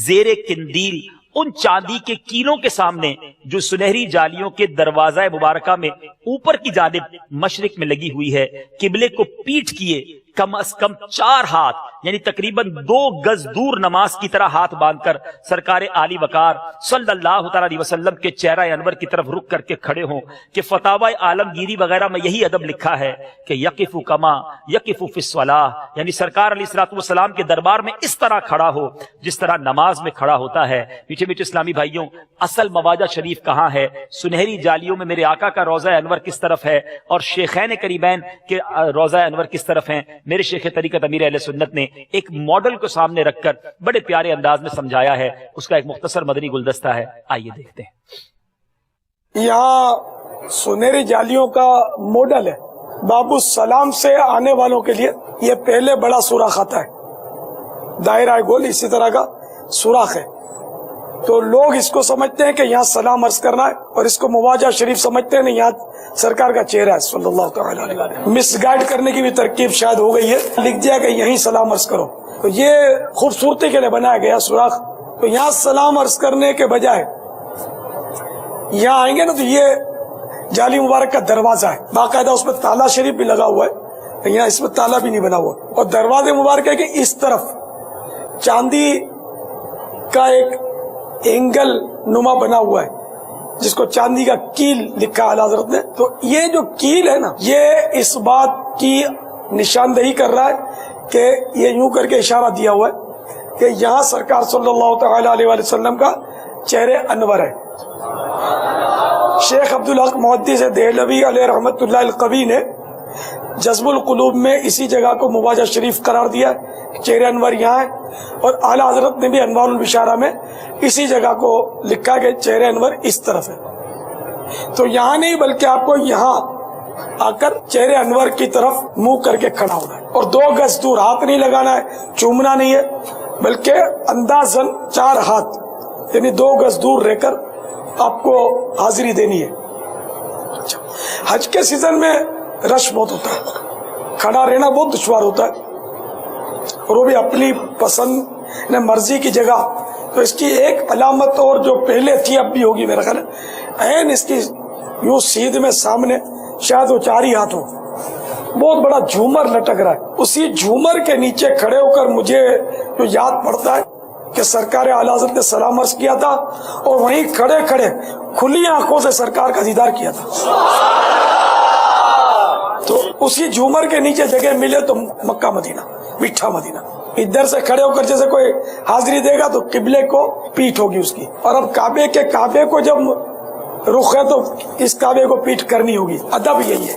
زیر قندیل ان چاندی کے کیلوں کے سامنے جو سنہری جالیوں کے دروازہ مبارکہ میں اوپر کی جانب مشرق میں لگی ہوئی ہے، قبلے کو پیٹھ کیے کم از کم 4 ہاتھ یعنی تقریباً 2 گز دور نماز کی طرح ہاتھ باندھ کر سرکار عالی وقار صلی اللہ تعالی علیہ وسلم کے چہرہ انور کی طرف رک کر کے کھڑے ہوں کہ فتاوی عالمگیری وغیرہ میں یہی ادب لکھا ہے کہ یقف کما یقف فی الصلاۃ یعنی سرکار علیہ الصلوۃ والسلام کے دربار میں اس طرح کھڑا ہو جس طرح نماز میں کھڑا ہوتا ہے. میٹھے میٹھے اسلامی بھائیوں، اصل مواجہ شریف کہاں ہے؟ سنہری جالیوں میں میرے آقا کا روضہ انور کس طرف ہے اور شیخین کریمین کے روضہ انور کس طرف ہیں. میرے شیخ طریقت امیر اہل سنت نے ایک ماڈل کو سامنے رکھ کر بڑے پیارے انداز میں سمجھایا ہے. اس کا ایک مختصر مدنی گلدستہ ہے، آئیے دیکھتے ہیں. یہاں سنہری جالیوں کا ماڈل ہے. باب السلام سے آنے والوں کے لیے یہ پہلے بڑا سوراخ آتا ہے، دائرہ گول اسی طرح کا سوراخ ہے. تو لوگ اس کو سمجھتے ہیں کہ یہاں سلام عرض کرنا ہے اور اس کو مواجہ شریف سمجھتے ہیں نہیں، یہاں سرکار کا چہرہ ہے صلی اللہ تعالی علیہ وسلم. مس گائیڈ کرنے کی بھی ترکیب شاید ہو گئی ہے، لکھ دیا کہ یہیں سلام عرض کرو. تو یہ خوبصورتی کے لیے بنایا گیا سوراخ. تو یہاں سلام عرض کرنے کے بجائے یہاں آئیں گے نا تو یہ جالی مبارک کا دروازہ ہے، باقاعدہ اس میں تالا شریف بھی لگا ہوا ہے، یہاں اس میں تالا بھی نہیں بنا ہوا. اور دروازے مبارک ہے کہ اس طرف چاندی کا ایک اینگل نما بنا ہوا ہے جس کو چاندی کا کیل لکھا ہے حضرت نے. تو یہ جو کیل ہے نا یہ اس بات کی نشاندہی کر رہا ہے کہ یہ یوں کر کے اشارہ دیا ہوا ہے کہ یہاں سرکار صلی اللہ تعالی علیہ وسلم کا چہرے انور ہے. شیخ عبدالحق محدث دہلوی علیہ رحمت اللہ القوی نے جذب القلوب میں اسی جگہ کو مواجہ شریف قرار دیا ہے، چہرے انور یہاں ہے. اور اعلی حضرت نے بھی انوار البشارہ میں اسی جگہ کو لکھا کہ چہرے انور اس طرف ہے. تو یہاں نہیں بلکہ آپ کو یہاں آ کر چہرے انور کی طرف منہ کر کے کھڑا ہونا ہے اور 2 گز دور ہاتھ نہیں لگانا ہے، چومنا نہیں ہے بلکہ اندازاً 4 ہاتھ یعنی 2 گز دور رہ کر آپ کو حاضری دینی ہے. حج کے سیزن میں رش بہت ہوتا ہے، کھڑا رہنا بہت دشوار ہوتا ہے اور وہ بھی اپنی پسند مرضی کی جگہ. تو اس کی ایک علامت اور جو پہلے تھی اب بھی ہوگی میرا خیال ہے، عین اس کی یوں سیدھ میں سامنے شاید وہ 4 ہی ہاتھ ہو، بہت بڑا جھومر لٹک رہا ہے. اسی جھومر کے نیچے کھڑے ہو کر مجھے جو یاد پڑتا ہے کہ سرکار اعلی حضرت نے سلام عرض کیا تھا اور وہیں کھڑے کھڑے کھلی آنکھوں سے سرکار کا دیدار کیا تھا. تو اسی جھومر کے نیچے جگہ ملے تو مکہ مدینہ، میٹھا مدینہ. ادھر سے کھڑے ہو کر جیسے کوئی حاضری دے گا تو قبلے کو پیٹھ ہوگی اس کی، اور اب کعبے کو جب رخ ہے تو اس کعبے کو پیٹھ کرنی ہوگی. ادب یہی ہے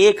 1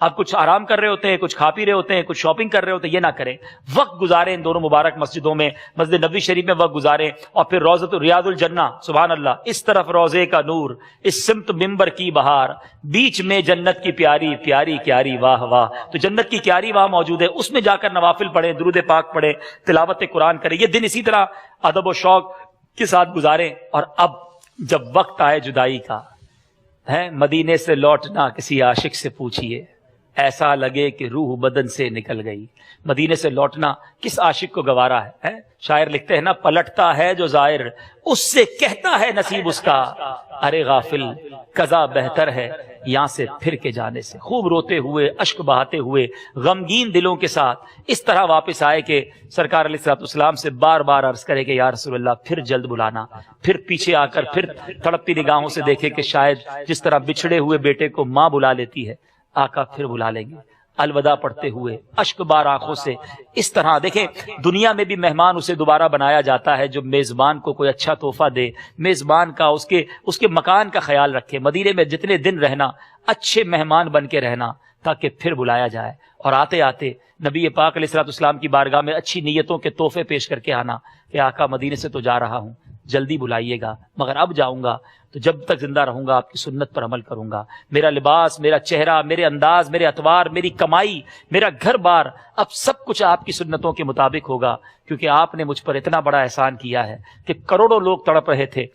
آپ کچھ آرام کر رہے ہوتے ہیں، کچھ کھا پی رہے ہوتے ہیں، کچھ شاپنگ کر رہے ہوتے ہیں، یہ نہ کریں. وقت گزاریں ان دونوں مبارک مسجدوں میں، مسجد نبوی شریف میں وقت گزاریں، اور پھر روضۃ ریاض الجنہ، سبحان اللہ، اس طرف روضے کا نور، اس سمت ممبر کی بہار، بیچ میں جنت کی پیاری پیاری کیاری، واہ واہ. تو جنت کی کیاری وہاں موجود ہے، اس میں جا کر نوافل پڑھیں، درود پاک پڑھیں، تلاوت قرآن کریں. یہ دن اسی طرح ادب و شوق کے ساتھ گزاریں. اور اب جب وقت آئے جدائی کا، ہے مدینے سے لوٹنا کسی عاشق سے پوچھئے، ایسا لگے کہ روح بدن سے نکل گئی. مدینے سے لوٹنا کس عاشق کو گوارا ہے؟ شاعر لکھتے ہیں نا، پلٹتا ہے جو زائر اس سے کہتا ہے نصیب اس کا، ارے غافل قضا بہتر ہے یہاں سے پھر کے جانے سے. خوب روتے ہوئے، اشک بہاتے ہوئے، غمگین دلوں کے ساتھ اس طرح واپس آئے کہ سرکار علیہ الصلوۃ والسلام سے بار بار عرض کرے کہ یا رسول اللہ پھر جلد بلانا. پھر پیچھے آ کر پھر تڑپتی نگاہوں سے دیکھے کہ شاید جس طرح بچھڑے ہوئے بیٹے کو ماں بلا لیتی ہے، آقا پھر بلا لیں گے. الوداع پڑھتے ہوئے اشک بار آنکھوں سے اس طرح دیکھیں. دنیا میں بھی مہمان اسے دوبارہ بنایا جاتا ہے جو میزبان کو کوئی اچھا تحفہ دے، میزبان کا اس کے مکان کا خیال رکھے. مدینے میں جتنے دن رہنا، اچھے مہمان بن کے رہنا تاکہ پھر بلایا جائے. اور آتے آتے نبی پاک علیہ الصلوۃ والسلام کی بارگاہ میں اچھی نیتوں کے تحفے پیش کر کے آنا کہ آقا مدینے سے تو جا رہا ہوں، جلدی بلائیے گا، مگر اب جاؤں گا تو جب تک زندہ رہوں گا آپ کی سنت پر عمل کروں گا. میرا لباس، میرا چہرہ، میرے انداز، میرے اطوار، میری کمائی، میرا گھر بار، اب سب کچھ آپ کی سنتوں کے مطابق ہوگا، کیونکہ آپ نے مجھ پر اتنا بڑا احسان کیا ہے کہ کروڑوں لوگ تڑپ رہے تھے،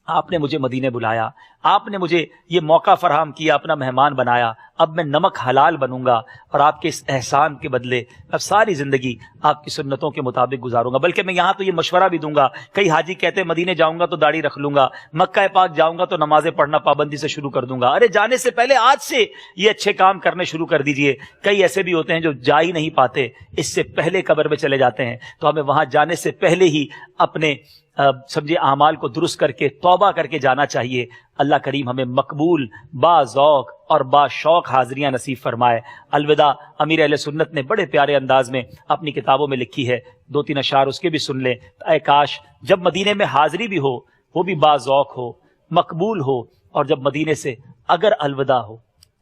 آپ نے مجھے مدینے بلایا، آپ نے مجھے یہ موقع فراہم کیا، اپنا مہمان بنایا. اب میں نمک حلال بنوں گا اور آپ کے اس احسان کے بدلے اب ساری زندگی آپ کی سنتوں کے مطابق گزاروں گا. بلکہ میں یہاں تو یہ مشورہ بھی دوں گا، کئی حاجی کہتے ہیں مدینے جاؤں گا تو داڑھی رکھ لوں گا، مکہ پاک جاؤں گا تو نمازیں پڑھنا پابندی سے شروع کر دوں گا. ارے جانے سے پہلے آج سے یہ اچھے کام کرنے شروع کر دیجئے. کئی ایسے بھی ہوتے ہیں جو جا ہی نہیں پاتے، اس سے پہلے قبر میں چلے جاتے ہیں. تو ہمیں وہاں جانے سے پہلے ہی اپنے سمجھے اعمال کو درست کر کے توبہ کر کے جانا چاہیے. اللہ کریم ہمیں مقبول، با ذوق اور با شوق حاضریاں نصیب فرمائے. الوداع امیر اہل سنت نے بڑے پیارے انداز میں اپنی کتابوں میں لکھی ہے، 2-3 اشعار اس کے بھی سن لیں. اے کاش جب مدینے میں حاضری بھی ہو وہ بھی با ذوق ہو، مقبول ہو، اور جب مدینے سے اگر الوداع ہو،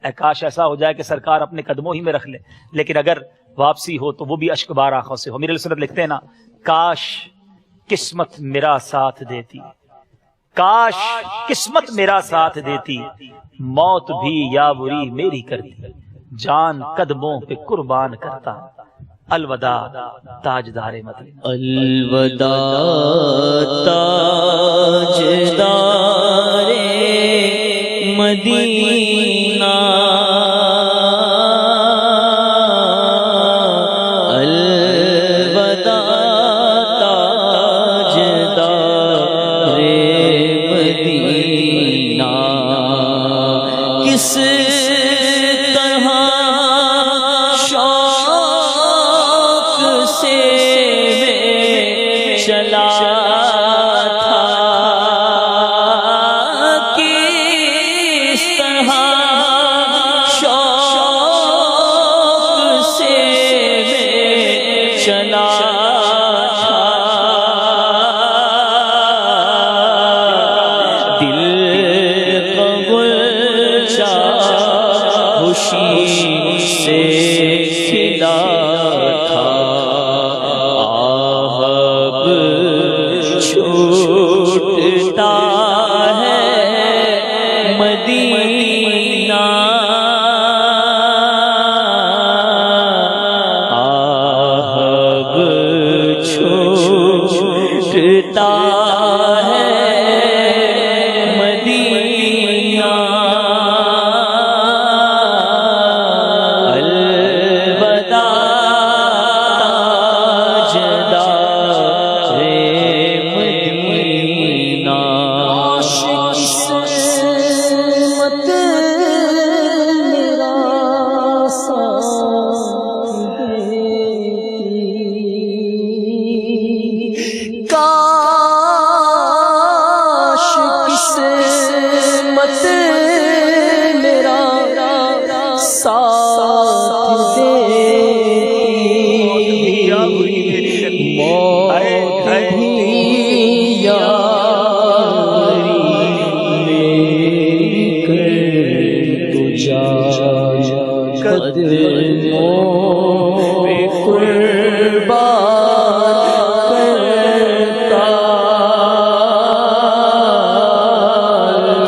اے کاش ایسا ہو جائے کہ سرکار اپنے قدموں ہی میں رکھ لے، لیکن اگر واپسی ہو تو وہ بھی اشک بار آنکھوں سے ہو. امیر اہل سنت لکھتے ہیں نا، کاش قسمت میرا ساتھ دیتی، کاش قسمت میرا ساتھ دیتی، موت بھی یاوری میری کرتی، جان قدموں پہ قربان کرتا. الوداع تاجدار مدینہ. الوداع تاجدار مدینہ، پہ قربان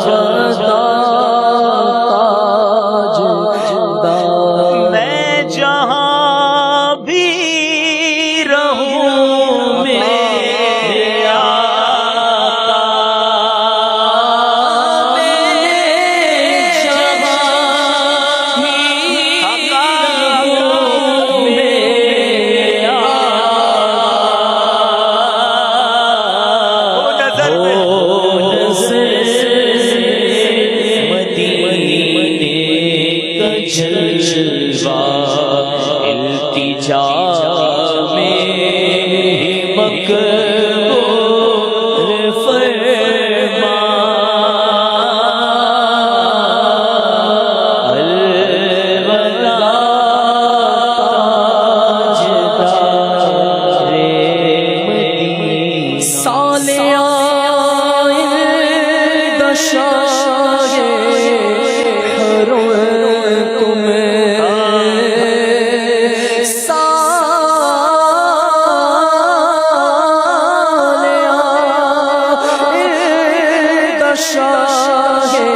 کرتا میں جہاں بھی رہوں میرے آقا، میں جہاں بھی رہوں میرے آقا، مدینے کا جلوہ التجا میں مقبول فرما، الولا تاجدار مدینہ، سالیاں دشائے حرمکم، سالیاں دشائے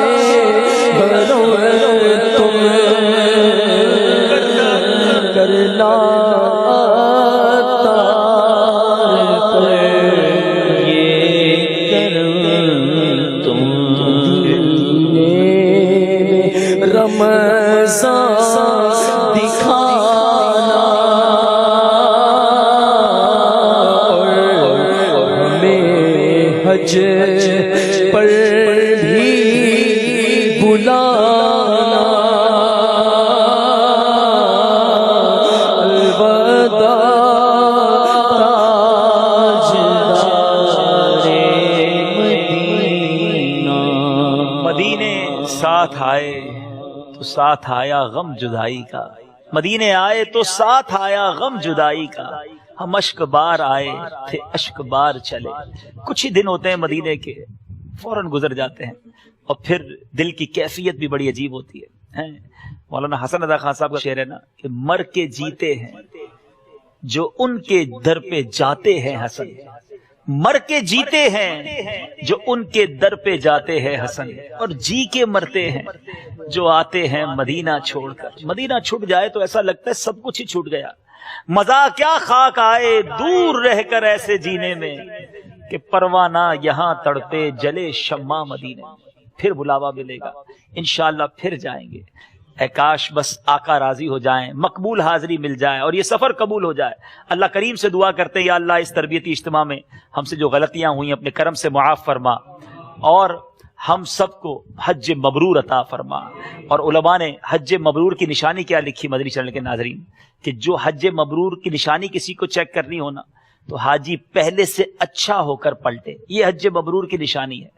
حرمکم، کرنا رمضان دکھانا، ہمیں حج پر بھی بلانا، الوداع تاجدار مدینہ، مدینے ساتھ آئے تو ساتھ آیا غم جدائی کا، مدینے آئے تو ساتھ آیا غم جدائی کا، ہم اشک بار آئے تھے اشک بار چلے، کچھ ہی دن ہوتے ہیں مدینے کے، فوراً گزر جاتے ہیں، اور پھر دل کی کیفیت بھی بڑی عجیب ہوتی ہے۔ مولانا حسن رضا خان صاحب کا شعر ہے نا کہ مر کے جیتے ہیں جو ان کے در پہ جاتے ہیں حسن، مر کے جیتے ہیں جو ان کے در پہ جاتے ہیں حسن، اور جی کے مرتے ہیں جو آتے ہیں مدینہ چھوڑ کر۔ مدینہ چھوٹ جائے تو ایسا لگتا ہے سب کچھ ہی چھوٹ گیا، مزہ کیا خاک آئے دور رہ کر ایسے جینے میں، کہ پروانہ یہاں تڑپے جلے شمع مدینے، پھر بلاوا ملے گا انشاءاللہ، پھر جائیں گے۔ اے کاش بس آقا راضی ہو جائیں، مقبول حاضری مل جائے اور یہ سفر قبول ہو جائے۔ اللہ کریم سے دعا کرتے ہیں یا اللہ اس تربیتی اجتماع میں ہم سے جو غلطیاں ہوئیں اپنے کرم سے معاف فرما، اور ہم سب کو حج مبرور عطا فرما۔ اور علماء نے حج مبرور کی نشانی کیا لکھی مدنی چینل کے ناظرین، کہ جو حج مبرور کی نشانی کسی کو چیک کرنی ہونا تو حاجی پہلے سے اچھا ہو کر پلٹے، یہ حج مبرور کی نشانی ہے۔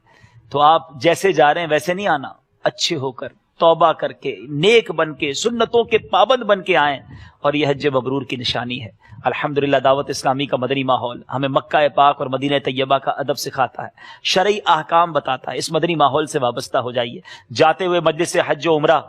تو آپ جیسے جا رہے ہیں ویسے نہیں آنا، اچھے ہو کر توبہ کر کے نیک بن کے سنتوں کے پابند بن کے آئیں، اور یہ حج مبرور کی نشانی ہے۔ الحمدللہ دعوت اسلامی کا مدنی ماحول ہمیں مکہ پاک اور مدینہ طیبہ کا ادب سکھاتا ہے، شرعی احکام بتاتا ہے۔ اس مدنی ماحول سے وابستہ ہو جائیے، جاتے ہوئے مجلس حج و عمرہ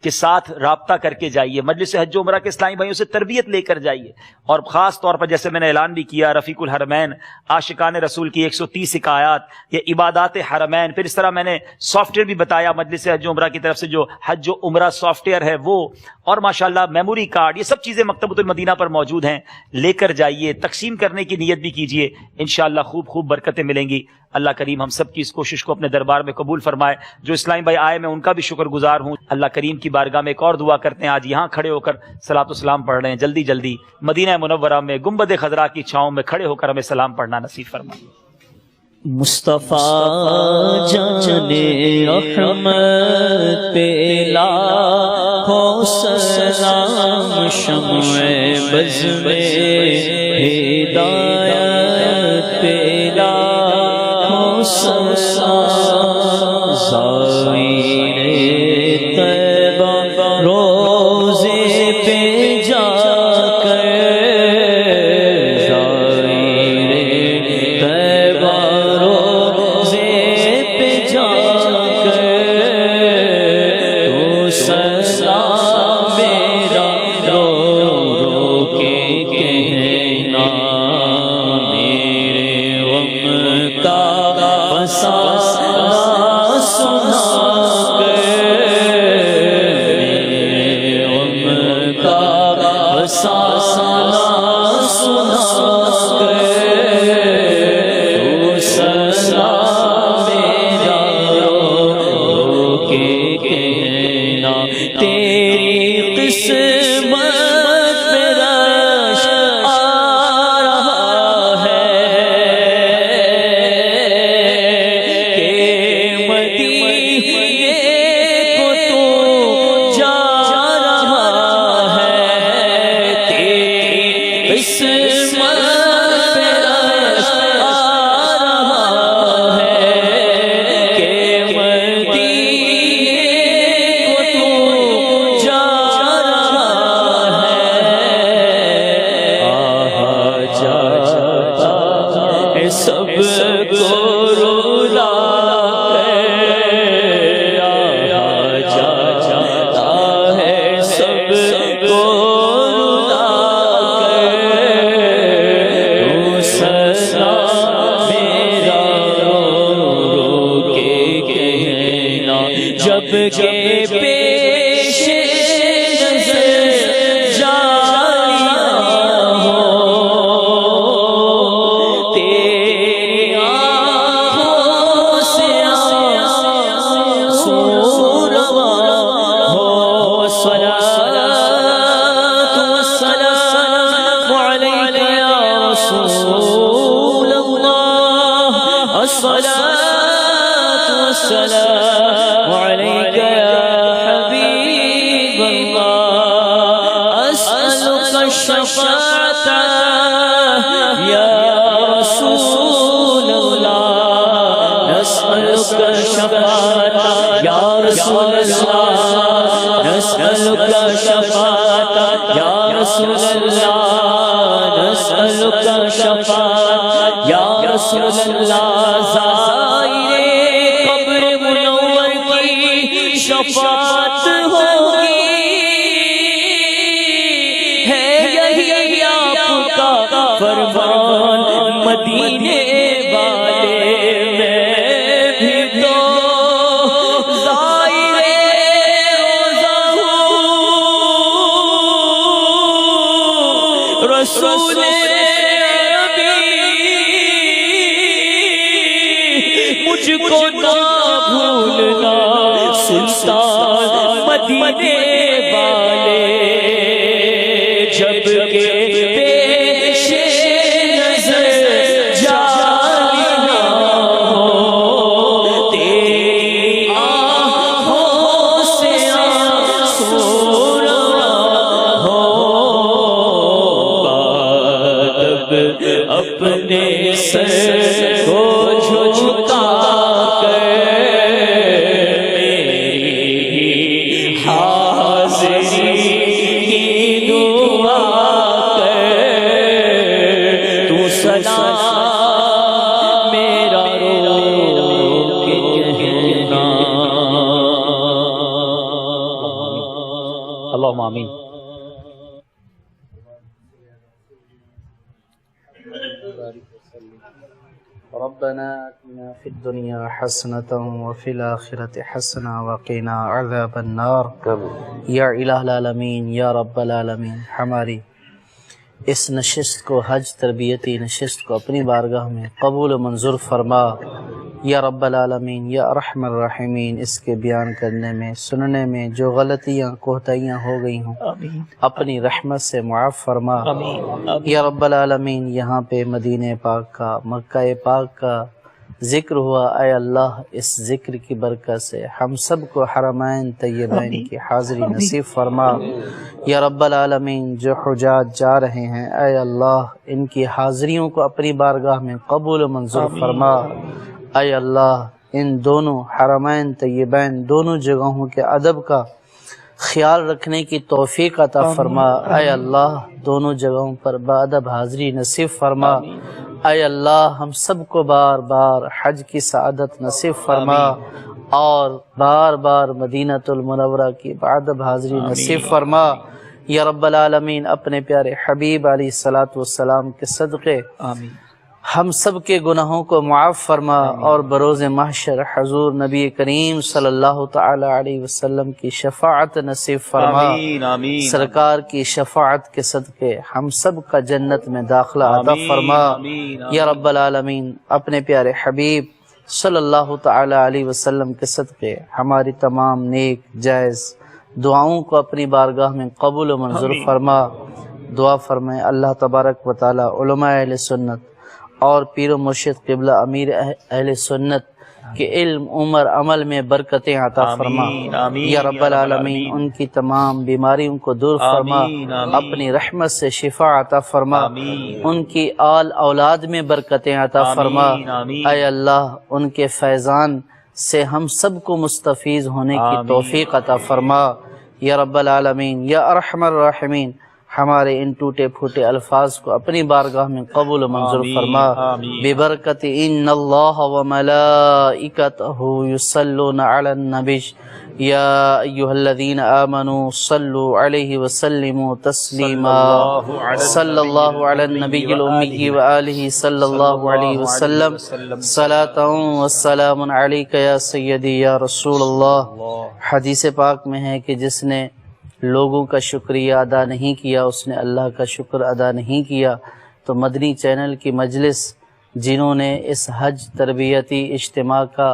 کے ساتھ رابطہ کر کے جائیے، مجلس حج و عمرہ کے اسلامی بھائیوں سے تربیت لے کر جائیے، اور خاص طور پر جیسے میں نے اعلان بھی کیا رفیق الحرمین، عاشقان رسول کی 130 حکایات، یہ عبادات حرمین، پھر اس طرح میں نے سافٹ ویئر بھی بتایا مجلس حج و عمرہ کی طرف سے جو حج و عمرہ سافٹ ویئر ہے وہ، اور ماشاءاللہ میموری کارڈ، یہ سب چیزیں مکتبۃ المدینہ پر موجود ہیں، لے کر جائیے، تقسیم کرنے کی نیت بھی کیجیے، انشاءاللہ خوب خوب برکتیں ملیں گی۔ اللہ کریم ہم سب کی اس کوشش کو اپنے دربار میں قبول فرمائے۔ جو اسلامی بھائی آئے میں ان کا بھی شکر گزار ہوں۔ اللہ کریم کی بارگاہ میں ایک اور دعا کرتے ہیں، آج یہاں کھڑے ہو کر صلاۃ و سلام پڑھ رہے ہیں، جلدی جلدی مدینہ منورہ میں گنبد خضرا کی چھاؤں میں کھڑے ہو کر ہمیں سلام پڑھنا نصیب فرمائے۔ مصطفیٰ جان رحمت پہ لاکھوں سلام، شمع بز میں ہدایت پہ لاکھوں سلام، زائر طیبہ روزے پہ جا کر، میرا رو فسانہ سنا تو سنا میرا رو کے کہنا تیری قسمت پہ رش آ رہا ہے کہ مدینے کو تو جا رہا ہے تیری قسمت پہ رش آ رہا ہے کہ مدینے کو تو جا رہا ہے آہا جاتا ہے سب کو رولا آہا جاتا ہے سب کو رولا تو سنا میرا رو رو کے کہنا جب کہ پیش نظر جاریاں ہوں تیری آنکھوں سے آنسو رواں ہوں صلاۃ والسلام علیک یا رسول اللہ الصلاۃ والسلام علیک یا حبیب اللہ اسألک الشفاعۃ یا رسول اللہ نسألک الشفاعۃ یا رسول اللہ نسألک الشفاعۃ یا رسول اللہ نسألک الشفاعۃ یا رسول اللہ زائر قبر منور کی شفاعت ہوگی ہے یہی آپ کا فرمان مدینے والے میں بھی تو زائر روزہ ہوں رسول مجھ کو نہ بھولنا سلطان مدینے والے جب کہ پیش نظر جاریاں ہوں تیری آنکھوں سے آنسو رواں ہوں بادب اپنے سر کو جھکا کر میری حاضری کی دعا کر تو سنا میرا رو کے کہنا اللہم آمین. ربنا آتنا في الدنيا حسنة وفي الآخرة حسنة وقنا عذاب النار یا الہ العالمین یا رب العالمین ہماری اس نشست کو حج تربیتی نشست کو اپنی بارگاہ میں قبول و منظور فرما یا رب العالمین یا ارحم الراحمین. اس کے بیان کرنے میں سننے میں جو غلطیاں کوتاہیاں ہو گئی ہوں اپنی رحمت سے معاف فرما یا رب العالمین. یہاں پہ مدینہ پاک کا مکہ پاک کا ذکر ہوا، اے اللہ اس ذکر کی برکت سے ہم سب کو حرمین طیبین کی حاضری نصیب فرما یا رب العالمین. جو حجاج جا رہے ہیں اے اللہ ان کی حاضریوں کو اپنی بارگاہ میں قبول و منظور فرما. اے اللہ ان دونوں حرمین طیبین دونوں جگہوں کے ادب کا خیال رکھنے کی توفیق عطا فرما. اے اللہ دونوں جگہوں پر بادب حاضری نصیب فرما. اے اللہ ہم سب کو بار بار حج کی سعادت نصیب فرما اور بار بار مدینۃ المنورہ کی بادب حاضری نصیب فرما یا رب العالمین. اپنے پیارے حبیب علیہ الصلوۃ والسلام کے صدقے ہم سب کے گناہوں کو معاف فرما اور بروز محشر حضور نبی کریم صلی اللہ تعالی علیہ وسلم کی شفاعت نصیب فرما. آمین آمین. سرکار کی شفاعت کے صدقے ہم سب کا جنت میں داخلہ عطا فرما. یا رب العالمین اپنے پیارے حبیب صلی اللہ تعالی علیہ وسلم کے صدقے ہماری تمام نیک جائز دعاؤں کو اپنی بارگاہ میں قبول و منظور فرما. دعا فرمائے اللہ تبارک و تعالی علماء اہل سنت اور پیر و مرشد قبلہ امیر اہل سنت کے علم عمر عمل میں برکتیں عطا فرما. یا رب العالمین ان کی تمام بیماریوں کو دور فرما. اپنی رحمت سے شفا عطا فرما. ان کی آل اولاد میں برکتیں عطا فرما. اے اللہ ان کے فیضان سے ہم سب کو مستفیض ہونے کی توفیق عطا فرما. یا رب العالمین یا ارحم الراحمین ہمارے ان ٹوٹے پھوٹے الفاظ کو اپنی بارگاہ میں قبول و منظور فرما. ببرکت ان اللہ وملائکتہ یصلون علی النبی یا ایھا الذین آمنوا صلوا علیہ وسلموا تسلیما. صلی اللہ علی النبی الامی وآلہ صلی اللہ علیہ وسلم. صلاۃ والسلام علیک یا سیدی یا رسول اللہ. حدیث پاک میں ہے کہ جس نے لوگوں کا شکریہ ادا نہیں کیا اس نے اللہ کا شکر ادا نہیں کیا. تو مدنی چینل کی مجلس جنہوں نے اس حج تربیتی اجتماع کا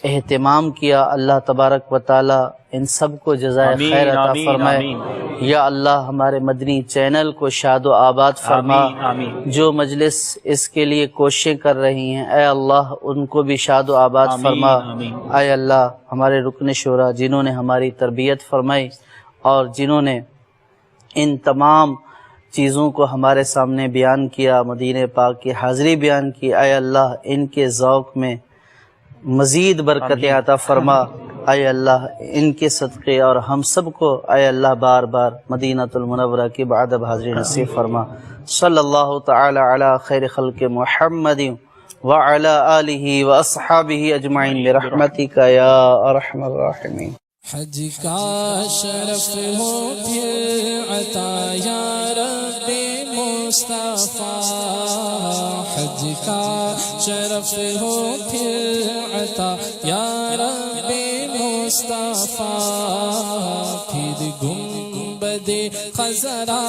اہتمام کیا اللہ تبارک و تعالی ان سب کو جزائے خیر عطا فرمائے. یا اللہ ہمارے مدنی چینل کو شاد و آباد فرما. جو مجلس اس کے لیے کوششیں کر رہی ہیں اے اللہ ان کو بھی شاد و آباد فرما. اے اللہ ہمارے رکن شورا جنہوں نے ہماری تربیت فرمائی اور جنہوں نے ان تمام چیزوں کو ہمارے سامنے بیان کیا مدینہ پاک کی حاضری بیان کی اے اللہ ان کے ذوق میں مزید برکت عطا فرما. اے اللہ ان کے صدقے اور ہم سب کو اے اللہ بار بار مدینہ المنورہ کی بعد حاضری نصیب فرما. صلی اللہ تعالی علی خیر خلق محمد وعلی آلہ واصحابہ اجمعین برحمتک یا ارحم الراحمین. حج کا شرف ہو پھر عطا یا رب مصطفیٰ. حج کا شرف ہو پھر عطا یا رب مصطفیٰ. پھر گنبد خضرا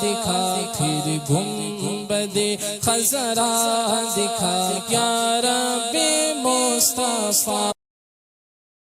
دکھا پھر گنبد خضرا دکھا یا رب مصطفیٰ.